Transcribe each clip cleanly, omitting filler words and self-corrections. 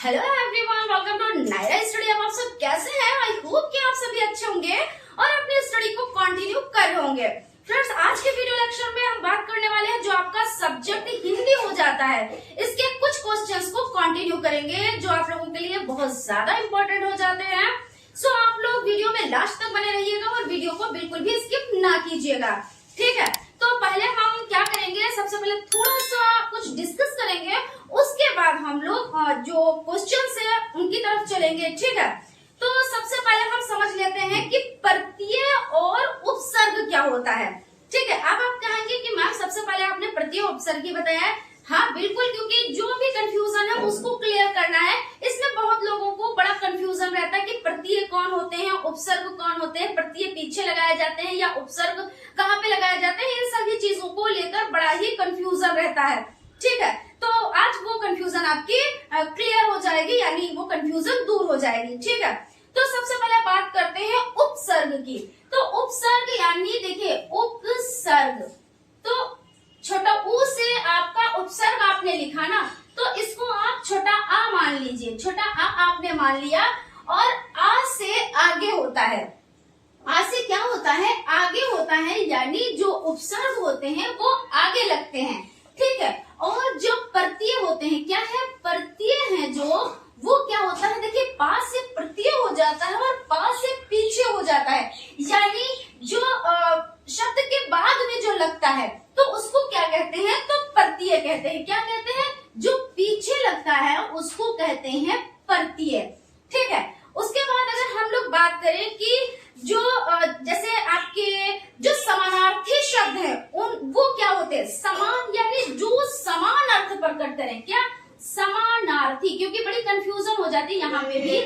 Hello everyone, welcome to Naira study. अब आप सब कैसे हैं? आई होप कि आप सभी अच्छे होंगे और अपनी स्टडी को कंटिन्यू कर रहे होंगे। फ्रेंड्स, आज के वीडियो लेक्चर में हम बात करने वाले हैं जो आपका सब्जेक्ट हिंदी हो जाता है, इसके कुछ क्वेश्चंस को कंटिन्यू करेंगे जो आप लोगों के लिए बहुत ज्यादा इंपॉर्टेंट हो जाते हैं। सो आप लोग वीडियो में लास्ट तक बने रहिएगा और वीडियो को बिल्कुल भी स्किप ना कीजिएगा, ठीक है? तो पहले हम क्या करेंगे, सबसे पहले थोड़ा सा कुछ डिस्कस करेंगे, उसके बाद हम लोग जो क्वेश्चंस है उनकी तरफ चलेंगे, ठीक है? तो सबसे पहले हम समझ लेते हैं कि प्रत्यय और उपसर्ग क्या होता है, ठीक है? अब आप कहेंगे कि मैम सबसे पहले आपने प्रत्यय उपसर्ग ही बताया है। हाँ बिल्कुल, क्योंकि जो भी कंफ्यूजन है उसको क्लियर करना है। इसमें बहुत लोगों को बड़ा कंफ्यूजन रहता है कि प्रत्यय कौन होते हैं, उपसर्ग कौन होते हैं, प्रत्यय पीछे लगाए जाते हैं या उपसर्ग कहाँ पे लगाए जाते हैं, इन सभी चीजों को लेकर बड़ा ही कंफ्यूजन रहता है, ठीक है? तो आज वो कंफ्यूजन आपकी क्लियर हो जाएगी, यानी वो कंफ्यूजन दूर हो जाएगी, ठीक है? तो सबसे पहले बात करते हैं उपसर्ग की। तो उपसर्ग यानी देखिए उपसर्ग, तो छोटा ऊ से आपका उपसर्ग आपने लिखा ना, तो इसको आप छोटा आ मान लीजिए। छोटा आ आपने मान लिया और आ से आगे होता है। आ से क्या होता है? आगे होता है, यानी जो उपसर्ग होते हैं वो आगे लगते हैं, ठीक है? और जो प्रत्यय होते हैं, क्या है? प्रत्यय है जो, वो क्या होता है? देखिए पास से प्रत्यय हो जाता है और पास से पीछे हो जाता है, यानी जो शब्द के बाद में जो लगता है तो उसको क्या कहते हैं? तो प्रत्यय कहते हैं। क्या कहते हैं? जो पीछे लगता है उसको कहते हैं प्रत्यय, ठीक है? उसके बाद अगर हम लोग बात करें कि जो जैसे आपके जो समानार्थी शब्द है उन वो क्या होते हैं? समान, यानी जो समान अर्थ प्रकट करें। क्या? समानार्थी, क्योंकि बड़ी कंफ्यूजन हो जाती है यहाँ पे भी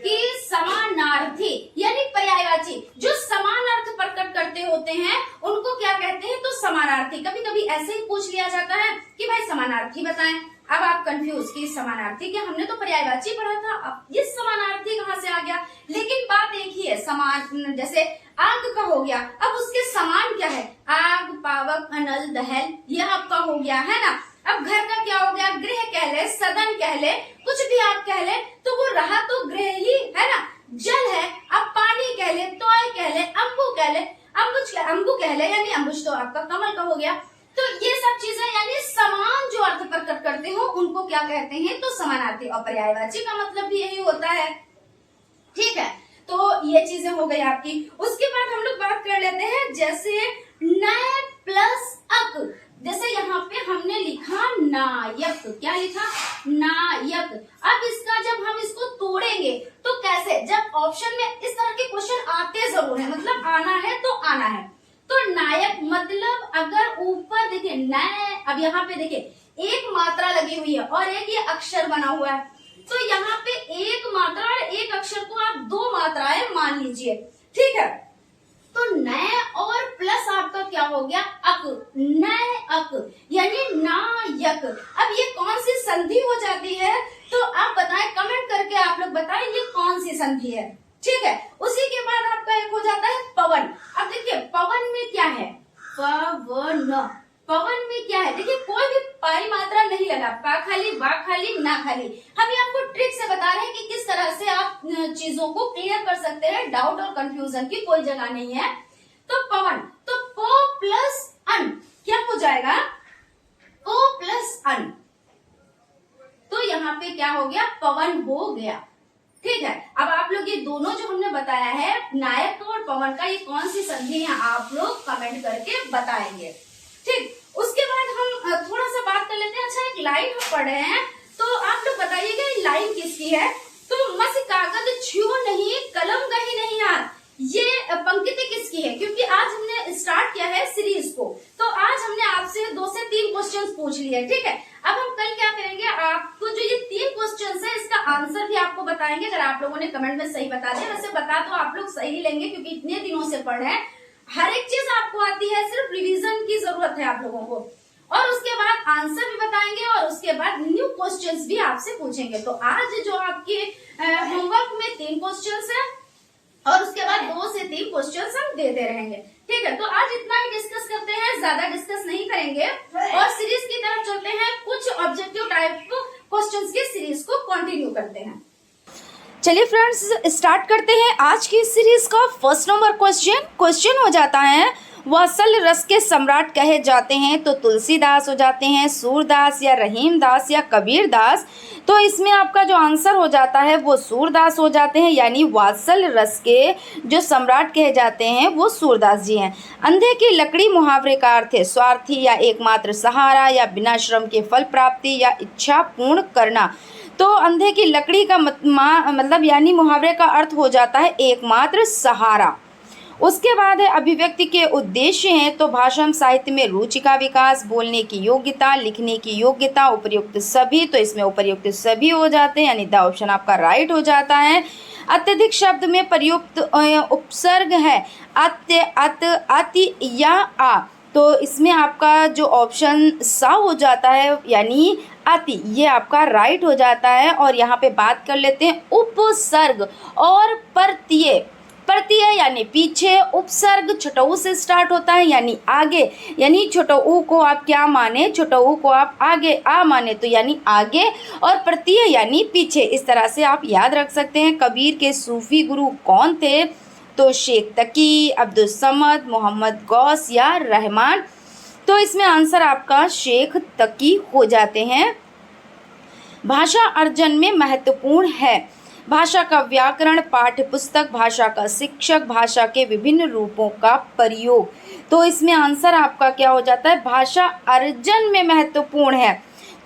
कि समानार्थी यानी पर्यायवाची, जो समान अर्थ प्रकट करते होते हैं उनको क्या कहते हैं? तो समानार्थी। कभी कभी ऐसे ही पूछ लिया जाता है कि भाई समानार्थी बताएं। अब आप कंफ्यूज कि समानार्थी क्या, हमने तो पर्यायवाची पढ़ा था, अब ये समानार्थी कहाँ से आ गया? लेकिन बात एक ही है, समान जैसे आग का हो गया, अब उसके समान क्या है? आग, पावक, अनल, दहल, यह आपका हो गया है ना। अब घर का क्या हो गया? गृह कह ले, सदन कह ले, कुछ भी आप कह ले, तो वो रहा तो गृह ही है ना। जल है, अब पानी कह ले, तोय कह ले, अम्बु कह ले, अम्बु कह ले, यानी अम्बुज तो आपका कमल का हो गया। तो ये सब चीजें यानी समान जो अर्थ प्रकट करते हो उनको क्या कहते हैं? तो समानार्थी। और पर्यायवाची का मतलब भी यही होता है, ठीक है? तो ये चीजें हो गई आपकी। उसके बाद हम लोग बात कर लेते हैं जैसे नय प्लस अक। जैसे यहाँ पे हमने लिखा नायक, क्या लिखा? नायक। अब इसका जब हम इसको तोड़ेंगे तो कैसे? जब ऑप्शन में इस तरह के क्वेश्चन आते जरूर है, मतलब आना है तो आना है। तो नायक मतलब अगर ऊपर देखिए नय, अब यहाँ पे देखिए एक मात्रा लगी हुई है और एक ये अक्षर बना हुआ है, तो यहाँ पे एक मात्रा और एक अक्षर को आप दो मात्राएं मान लीजिए, ठीक है? तो नय और प्लस आपका क्या हो गया? अक, नय अक, यानी नायक। अब ये कौन सी संधि हो जाती है? तो आप बताएं, कमेंट करके आप लोग बताएं ये कौन सी संधि है, ठीक है? उसी के बाद आपका एक हो जाता है पवन। अब देखिए पवन में क्या है? पवन। पवन में क्या है? देखिए कोई भी पाई मात्रा नहीं लगा, पा खाली, बा खाली, ना खाली। हम ये आपको ट्रिक से बता रहे हैं कि किस तरह से आप चीजों को क्लियर कर सकते हैं, डाउट और कंफ्यूजन की कोई जगह नहीं है। तो पवन, तो प प्लस अन क्या हो जाएगा? प प्लस अन, तो यहाँ पे क्या हो गया? पवन हो गया, ठीक है? अब आप लोग ये दोनों जो हमने बताया है नायक और पवन का, ये कौन सी संधि है आप लोग कमेंट करके बताएंगे, ठीक? उसके बाद हम थोड़ा सा बात कर लेते हैं। अच्छा, एक लाइन हम पढ़ रहे हैं तो आप लोग बताइएगा ये लाइन किसकी है? तो मस कागज छुओ नहीं, कलम गही नहीं हाथ, ये पंक्ति किसकी है? क्योंकि आज हमने स्टार्ट किया है सीरीज को, तो आज हमने आपसे 2 से 3 क्वेश्चंस पूछ लिए, ठीक है? अब हम कल क्या करेंगे, आपको जो ये 3 क्वेश्चंस है इसका आंसर भी आपको बताएंगे, अगर आप लोगों ने कमेंट में सही बता दिया। वैसे बता तो आप लोग सही लेंगे क्योंकि इतने दिनों से पढ़ रहे हैं, हर एक चीज आपको आती है, सिर्फ रिवीजन की जरूरत है आप लोगों को। और उसके बाद आंसर भी बताएंगे और उसके बाद न्यू क्वेश्चंस भी आपसे पूछेंगे। तो आज जो आपके होमवर्क में 3 क्वेश्चंस है और उसके बाद 2 से 3 क्वेश्चंस हम देते रहेंगे, ठीक है? तो आज इतना ही डिस्कस करते हैं, ज्यादा डिस्कस नहीं करेंगे और सीरीज की तरफ चलते हैं। कुछ ऑब्जेक्टिव टाइप क्वेश्चंस की सीरीज को कंटिन्यू करते हैं। चलिए फ्रेंड्स, स्टार्ट करते हैं आज की सीरीज का फर्स्ट नंबर क्वेश्चन हो जाता है, वात्सल्य रस के सम्राट कहे जाते हैं तो तुलसीदास हो जाते हैं, सूरदास या रहीमदास या कबीरदास। तो इसमें आपका जो आंसर हो जाता है वो सूरदास हो जाते हैं, यानी वात्सल्य रस के जो सम्राट कहे जाते हैं वो सूरदास जी हैं। अंधे की लकड़ी मुहावरे का अर्थ है स्वार्थी या एकमात्र सहारा या बिना श्रम के फल प्राप्ति या इच्छा पूर्ण करना। तो अंधे की लकड़ी का मतलब यानी मुहावरे का अर्थ हो जाता है एकमात्र सहारा। उसके बाद है अभिव्यक्ति के उद्देश्य हैं तो भाषण साहित्य में रुचि का विकास, बोलने की योग्यता, लिखने की योग्यता, उपर्युक्त सभी। तो इसमें उपर्युक्त सभी हो जाते हैं, यानी द ऑप्शन आपका राइट हो जाता है। अत्यधिक शब्द में प्रयुक्त उपसर्ग है अत्य, अत, अति या आ। तो इसमें आपका जो ऑप्शन सा हो जाता है यानी अति, ये आपका राइट हो जाता है। और यहाँ पे बात कर लेते हैं उपसर्ग और प्रत्यय। प्रत्यय यानी पीछे, उपसर्ग छोटा ऊ से स्टार्ट होता है यानी आगे, यानी छोटा ऊ को आप क्या माने, छोटा ऊ को आप आगे आ माने तो यानी आगे, और प्रत्यय यानी पीछे। इस तरह से आप याद रख सकते हैं। कबीर के सूफी गुरु कौन थे, तो शेख तकी, अब्दुल समद, मोहम्मद गौस या रहमान। तो इसमें आंसर आपका शेख तकी हो जाते हैं। भाषा अर्जन में महत्वपूर्ण है भाषा का व्याकरण, पाठ्य पुस्तक, भाषा का शिक्षक, भाषा के विभिन्न रूपों का प्रयोग। तो इसमें आंसर आपका क्या हो जाता है, भाषा अर्जन में महत्वपूर्ण है।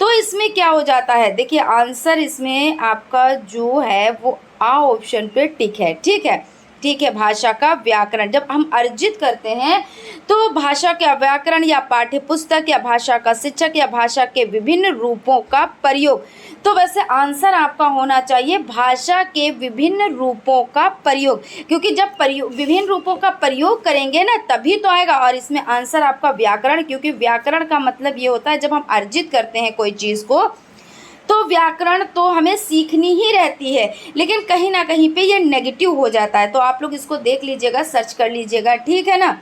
तो इसमें क्या हो जाता है, देखिए आंसर इसमें आपका जो है वो आ ऑप्शन पे टिक है। ठीक है, ठीक है। भाषा का व्याकरण जब हम अर्जित करते हैं तो भाषा का व्याकरण या पाठ्य पुस्तक या भाषा का शिक्षक या भाषा के विभिन्न रूपों का प्रयोग। तो वैसे आंसर आपका होना चाहिए भाषा के विभिन्न रूपों का प्रयोग, क्योंकि जब विभिन्न रूपों का प्रयोग करेंगे ना तभी तो आएगा। और इसमें आंसर आपका व्याकरण, क्योंकि व्याकरण का मतलब ये होता है जब हम अर्जित करते हैं कोई चीज़ को तो व्याकरण तो हमें सीखनी ही रहती है, लेकिन कहीं ना कहीं पे ये नेगेटिव हो जाता है। तो आप लोग इसको देख लीजिएगा, सर्च कर लीजिएगा, ठीक है ना।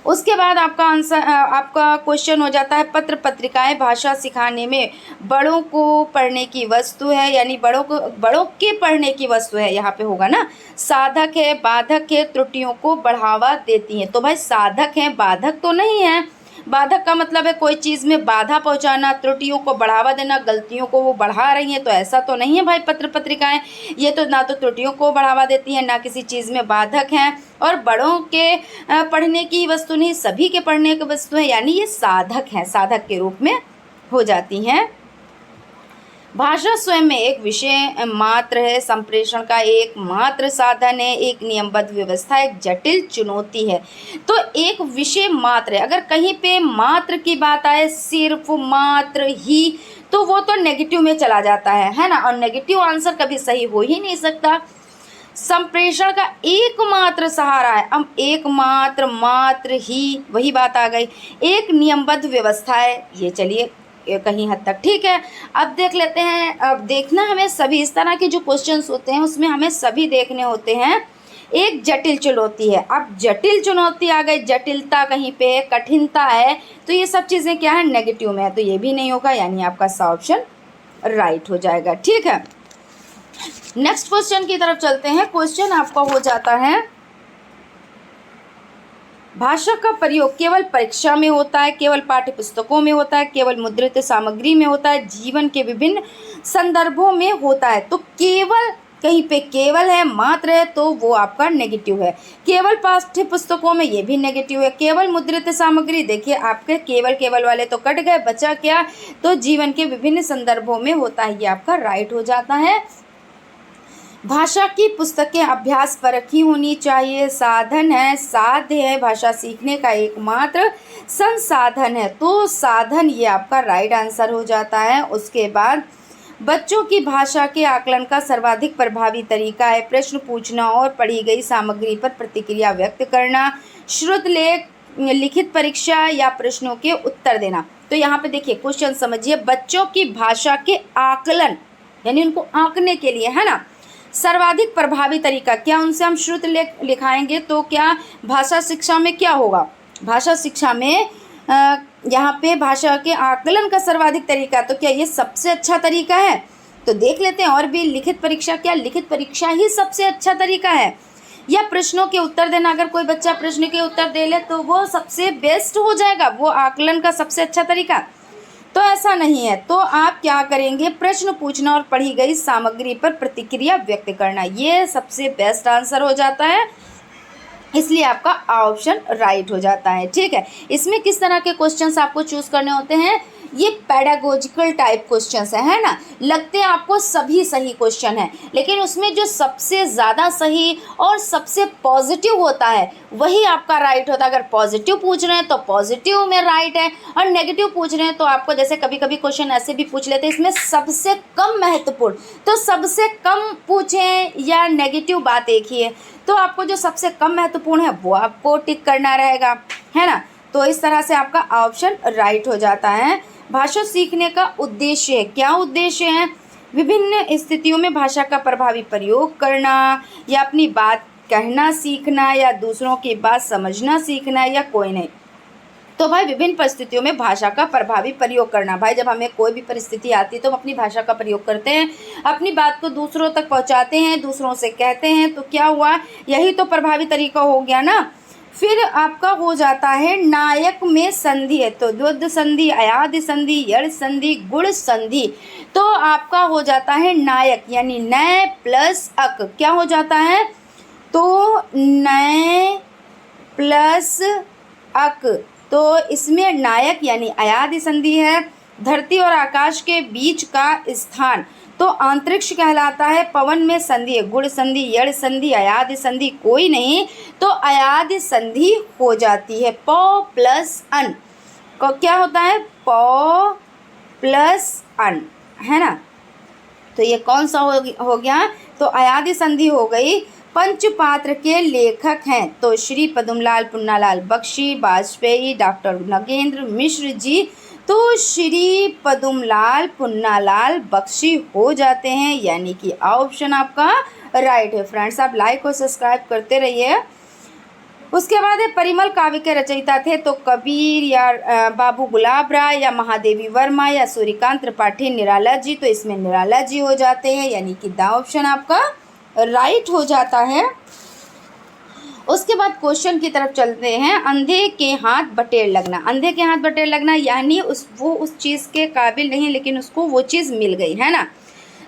उसके बाद आपका आंसर आपका क्वेश्चन हो जाता है, पत्र पत्रिकाएं भाषा सिखाने में बड़ों को पढ़ने की वस्तु है, यानी बड़ों के पढ़ने की वस्तु है। यहाँ पे होगा ना, साधक है, बाधक है, त्रुटियों को बढ़ावा देती हैं। तो भाई साधक है, बाधक तो नहीं है। बाधक का मतलब है कोई चीज़ में बाधा पहुंचाना, त्रुटियों को बढ़ावा देना, गलतियों को वो बढ़ा रही हैं, तो ऐसा तो नहीं है भाई। पत्र पत्रिकाएं ये तो ना तो त्रुटियों को बढ़ावा देती हैं, ना किसी चीज़ में बाधक हैं, और बड़ों के पढ़ने की वस्तु नहीं, सभी के पढ़ने की वस्तु है, यानी ये साधक हैं, साधक के रूप में हो जाती हैं। भाषा स्वयं में एक विषय मात्र है, संप्रेषण का एक मात्र साधन है, एक नियमबद्ध व्यवस्था, एक जटिल चुनौती है। तो एक विषय मात्र है। अगर कहीं पे मात्र की बात आए, सिर्फ, मात्र ही, तो वो तो नेगेटिव में चला जाता है ना, और नेगेटिव आंसर कभी सही हो ही नहीं सकता। संप्रेषण का एकमात्र सहारा है, अब एकमात्र, मात्र ही, वही बात आ गई। एक नियमबद्ध व्यवस्था है, ये चलिए कहीं हद तक ठीक है। अब देख लेते हैं, अब देखना हमें सभी इस तरह के जो क्वेश्चंस होते हैं उसमें हमें सभी देखने होते हैं। एक जटिल चुनौती है, अब जटिल चुनौती आ गई, जटिलता कहीं पे है, कठिनता है, तो ये सब चीज़ें क्या है, नेगेटिव में है, तो ये भी नहीं होगा, यानी आपका सा ऑप्शन राइट हो जाएगा। ठीक है, नेक्स्ट क्वेश्चन की तरफ चलते हैं। क्वेश्चन आपका हो जाता है, भाषा का प्रयोग केवल परीक्षा में होता है, केवल पाठ्य पुस्तकों में होता है, केवल मुद्रित सामग्री में होता है, जीवन के विभिन्न संदर्भों में होता है। तो केवल कहीं पे केवल है, मात्र है, तो वो आपका नेगेटिव है। केवल पाठ्य पुस्तकों में, ये भी नेगेटिव है। केवल मुद्रित सामग्री, देखिए आपके केवल वाले तो कट गए, बचा क्या, तो जीवन के विभिन्न संदर्भों में होता है, ये आपका राइट हो जाता है। भाषा की पुस्तकें अभ्यास परखी होनी चाहिए, साधन है, साध्य है, भाषा सीखने का एकमात्र संसाधन है, तो साधन ये आपका राइट आंसर हो जाता है। उसके बाद बच्चों की भाषा के आकलन का सर्वाधिक प्रभावी तरीका है प्रश्न पूछना और पढ़ी गई सामग्री पर प्रतिक्रिया व्यक्त करना, श्रुत लेख, लिखित परीक्षा या प्रश्नों के उत्तर देना। तो यहाँ पे देखिए क्वेश्चन समझिए, बच्चों की भाषा के आकलन यानी उनको आंकने के लिए, है ना, सर्वाधिक प्रभावी तरीका, क्या उनसे हम श्रुत लिखाएंगे तो क्या भाषा शिक्षा में क्या होगा, भाषा शिक्षा में यहाँ पे भाषा के आकलन का सर्वाधिक तरीका, तो क्या ये सबसे अच्छा तरीका है? तो देख लेते हैं और भी लिखित परीक्षा, क्या लिखित परीक्षा ही सबसे अच्छा तरीका है? या प्रश्नों के उत्तर देना, अगर कोई बच्चा प्रश्न के उत्तर दे ले तो वो सबसे बेस्ट हो जाएगा, वो आकलन का सबसे अच्छा तरीका? तो ऐसा नहीं है। तो आप क्या करेंगे, प्रश्न पूछना और पढ़ी गई सामग्री पर प्रतिक्रिया व्यक्त करना, ये सबसे बेस्ट आंसर हो जाता है, इसलिए आपका ऑप्शन राइट हो जाता है। ठीक है, इसमें किस तरह के क्वेश्चंस आपको चूज करने होते हैं? ये पेडागोजिकल टाइप क्वेश्चंस है ना, लगते हैं आपको सभी सही क्वेश्चन है, लेकिन उसमें जो सबसे ज़्यादा सही और सबसे पॉजिटिव होता है वही आपका राइट होता है। अगर पॉजिटिव पूछ रहे हैं तो पॉजिटिव में राइट है, और नेगेटिव पूछ रहे हैं तो आपको, जैसे कभी कभी क्वेश्चन ऐसे भी पूछ लेते हैं इसमें सबसे कम महत्वपूर्ण, तो सबसे कम पूछें या नेगेटिव, बात एक ही है। तो आपको जो सबसे कम महत्वपूर्ण है वो आपको टिक करना रहेगा, है ना। तो इस तरह से आपका ऑप्शन राइट हो जाता है। भाषा सीखने का उद्देश्य, क्या उद्देश्य है? विभिन्न स्थितियों में भाषा का प्रभावी प्रयोग करना, या अपनी बात कहना सीखना, या दूसरों की बात समझना सीखना, या कोई नहीं। तो भाई विभिन्न परिस्थितियों में भाषा का प्रभावी प्रयोग करना, भाई जब हमें कोई भी परिस्थिति आती है तो हम अपनी भाषा का प्रयोग करते हैं, अपनी बात को दूसरों तक पहुंचाते हैं, दूसरों से कहते हैं, तो क्या हुआ, यही तो प्रभावी तरीका हो गया ना। फिर आपका हो जाता है नायक में संधि है, तो द्वंद्व संधि, अयाद संधि, यड़ संधि, गुण संधि। तो आपका हो जाता है नायक यानी नय प्लस अक, क्या हो जाता है? तो नय प्लस अक, तो इसमें नायक यानी अयाद संधि है। धरती और आकाश के बीच का स्थान, तो अंतरिक्ष कहलाता है। पवन में संधि है, गुण संधि, यड़ संधि, अयाद संधि कोई नहीं, तो अयाद संधि हो जाती है। प प्लस अन को क्या होता है? प प्लस अन, है ना। तो ये कौन सा हो गया? तो अयाद संधि हो गई। पंचपात्र के लेखक हैं तो श्री पद्मलाल पुन्नालाल बख्शी, वाजपेयी, डॉक्टर नगेंद्र मिश्र जी। तो श्री पद्मलाल पुन्नालाल बख्शी हो जाते हैं, यानी कि ऑप्शन आपका राइट है। फ्रेंड्स, आप लाइक और सब्सक्राइब करते रहिए। उसके बाद परिमल काव्य के रचयिता थे तो कबीर, या बाबू गुलाब राय, या महादेवी वर्मा, या सूर्यकांत त्रिपाठी, निराला जी। तो इसमें निराला जी हो जाते हैं, यानी कि द ऑप्शन आपका राइट हो जाता है। उसके बाद क्वेश्चन की तरफ चलते हैं। अंधे के हाथ बटेर लगना, अंधे के हाथ बटेर लगना यानी वो उस चीज़ के काबिल नहीं, लेकिन उसको वो चीज़ मिल गई, है ना।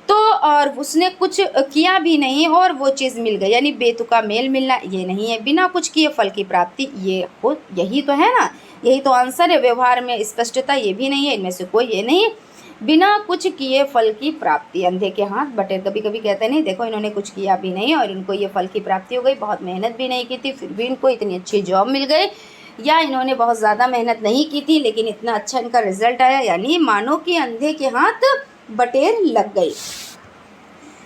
तो और उसने कुछ किया भी नहीं और वो चीज़ मिल गई, यानी बेतुका मेल मिलना ये नहीं है। बिना कुछ किए फल की प्राप्ति, यही तो है ना, यही तो आंसर है। व्यवहार में स्पष्टता, ये भी नहीं है, इनमें से कोई ये नहीं। बिना कुछ किए फल की प्राप्ति, अंधे के हाथ बटेर। कभी कभी कहते नहीं, देखो इन्होंने कुछ किया भी नहीं और इनको ये फल की प्राप्ति हो गई, बहुत मेहनत भी नहीं की थी फिर भी इनको इतनी अच्छी जॉब मिल गई, या इन्होंने बहुत ज़्यादा मेहनत नहीं की थी लेकिन इतना अच्छा इनका रिजल्ट आया, यानी मानो कि अंधे के हाथ बटेर लग गई।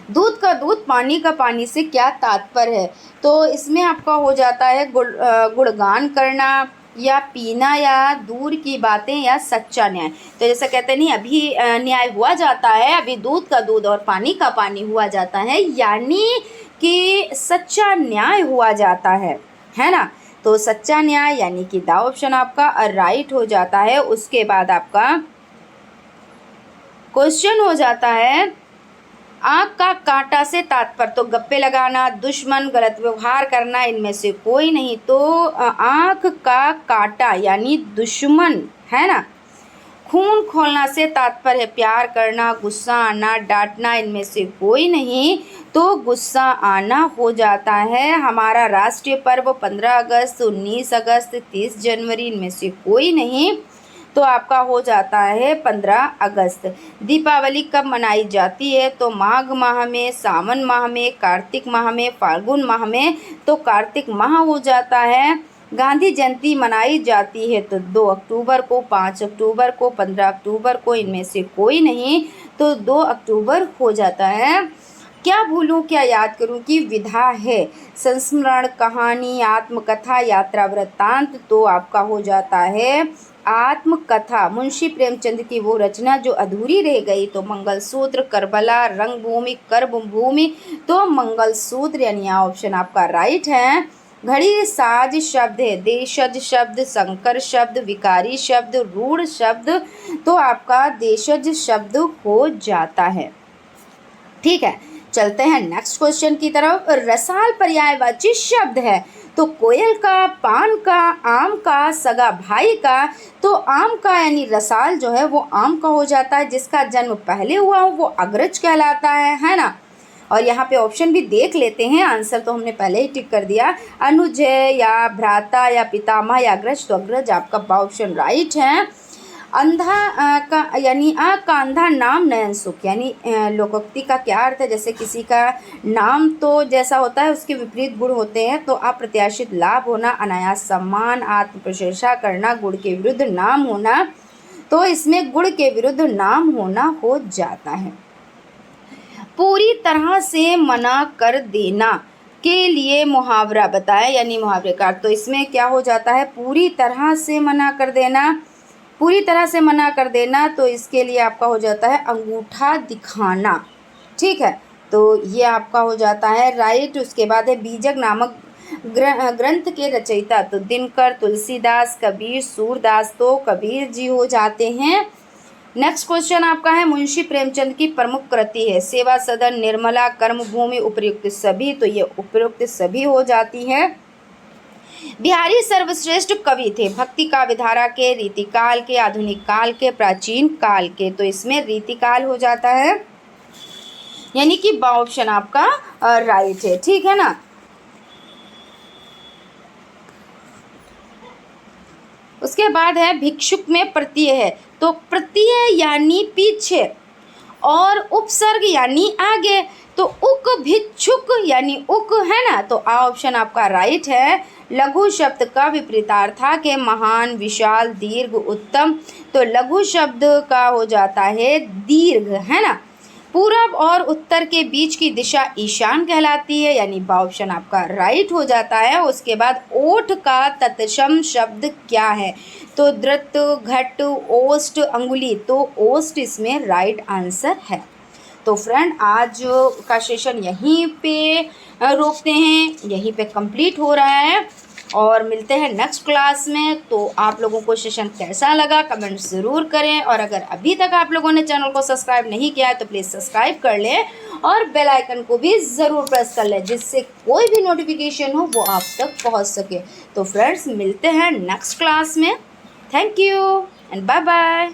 दूध का दूध, पानी का पानी से क्या तात्पर्य है? तो इसमें आपका हो जाता है गुणगान करना, या पीना, या दूर की बातें, या सच्चा न्याय। तो जैसा कहते नहीं, अभी न्याय हुआ जाता है, अभी दूध का दूध और पानी का पानी हुआ जाता है, यानी कि सच्चा न्याय हुआ जाता है ना। तो सच्चा न्याय यानी कि द ऑप्शन आपका राइट हो जाता है। उसके बाद आपका क्वेश्चन हो जाता है आँख का कांटा से तात्पर्य, तो गप्पे लगाना, दुश्मन, गलत व्यवहार करना, इनमें से कोई नहीं। तो आँख का कांटा यानी दुश्मन, है ना। खून खोलना से तात्पर्य प्यार करना, गुस्सा आना, डांटना, इनमें से कोई नहीं। तो गुस्सा आना हो जाता है। हमारा राष्ट्रीय पर्व 15 अगस्त, 19 अगस्त, 30 जनवरी, इनमें से कोई नहीं। तो आपका हो जाता है 15 अगस्त। दीपावली कब मनाई जाती है? तो माघ माह में, सावन माह में, कार्तिक माह में, फाल्गुन माह में। तो कार्तिक माह हो जाता है। गांधी जयंती मनाई जाती है तो 2 अक्टूबर को, 5 अक्टूबर को, 15 अक्टूबर को, इनमें से कोई नहीं। तो 2 अक्टूबर हो जाता है। क्या भूलूं क्या याद करूं की विधा है, संस्मरण, कहानी, आत्मकथा, यात्रा वृत्तांत। तो आपका हो जाता है आत्मकथा, मुंशी प्रेमचंद की वो रचना जो अधूरी रह गई। तो मंगलसूत्र, करबला, रंगभूमि, कर्मभूमि। तो मंगलसूत्र यानी ऑप्शन आपका राइट है। घड़ी साज शब्द है, देशज शब्द, संकर शब्द, विकारी शब्द, रूढ़ शब्द, तो आपका देशज शब्द हो जाता है। ठीक है, चलते हैं नेक्स्ट क्वेश्चन की तरफ। रसाल पर्यायवाची शब्द है, तो कोयल का, पान का, आम का, सगा भाई का, तो आम का यानी रसाल जो है वो आम का हो जाता है, जिसका जन्म पहले हुआ हो वो अग्रज कहलाता है ना। और यहाँ पे ऑप्शन भी देख लेते हैं, आंसर तो हमने पहले ही टिक कर दिया, अनुज है या भ्राता या पितामह या अग्रज, तो अग्रज आपका ऑप्शन राइट है। अंधा का यानी का अंधा नाम नयन सुख, यानी लोकोक्ति का क्या अर्थ है, जैसे किसी का नाम तो जैसा होता है उसके विपरीत गुण होते हैं, तो अप्रत्याशित लाभ होना, अनायास सम्मान, आत्म प्रशंसा करना, गुण के विरुद्ध नाम होना, तो इसमें गुण के विरुद्ध नाम होना हो जाता है। पूरी तरह से मना कर देना के लिए मुहावरा बताएं, यानी मुहावरे का, तो इसमें क्या हो जाता है, पूरी तरह से मना कर देना, पूरी तरह से मना कर देना, तो इसके लिए आपका हो जाता है अंगूठा दिखाना। ठीक है, तो ये आपका हो जाता है राइट। उसके बाद है बीजक नामक ग्रंथ के रचयिता, तो दिनकर, तुलसीदास, कबीर, सूरदास, तो कबीर जी हो जाते हैं। नेक्स्ट क्वेश्चन आपका है मुंशी प्रेमचंद की प्रमुख कृति है, सेवा सदन, निर्मला, कर्मभूमि, उपयुक्त सभी, तो ये उपयुक्त सभी हो जाती है। बिहारी सर्वश्रेष्ठ कवि थे, भक्ति काव्य धारा के, रीतिकाल के, आधुनिक काल के, प्राचीन काल के, तो इसमें रीतिकाल हो जाता है, यानी कि ऑप्शन आपका राइट है। ठीक है ना। उसके बाद है भिक्षुक में प्रत्यय है, तो प्रत्यय यानी पीछे और उपसर्ग यानी आगे, तो उक भिक्षुक यानी उक है ना, तो ऑप्शन आपका राइट है। लघु शब्द का विपरीतार्थ के महान, विशाल, दीर्घ, उत्तम, तो लघु शब्द का हो जाता है दीर्घ है ना। पूरब और उत्तर के बीच की दिशा ईशान कहलाती है, यानी ऑप्शन आपका राइट हो जाता है। उसके बाद ओठ का तत्सम शब्द क्या है, तो द्रुत, घट, ओष्ठ, अंगुली, तो ओष्ठ इसमें राइट आंसर है। तो फ्रेंड आज का सेशन यहीं पे रोकते हैं, यहीं पे कंप्लीट हो रहा है और मिलते हैं नेक्स्ट क्लास में। तो आप लोगों को सेशन कैसा लगा कमेंट ज़रूर करें, और अगर अभी तक आप लोगों ने चैनल को सब्सक्राइब नहीं किया है तो प्लीज़ सब्सक्राइब कर लें और बेल आइकन को भी ज़रूर प्रेस कर लें, जिससे कोई भी नोटिफिकेशन हो वो आप तक पहुंच सके। तो फ्रेंड्स मिलते हैं नेक्स्ट क्लास में। Thank you and bye bye.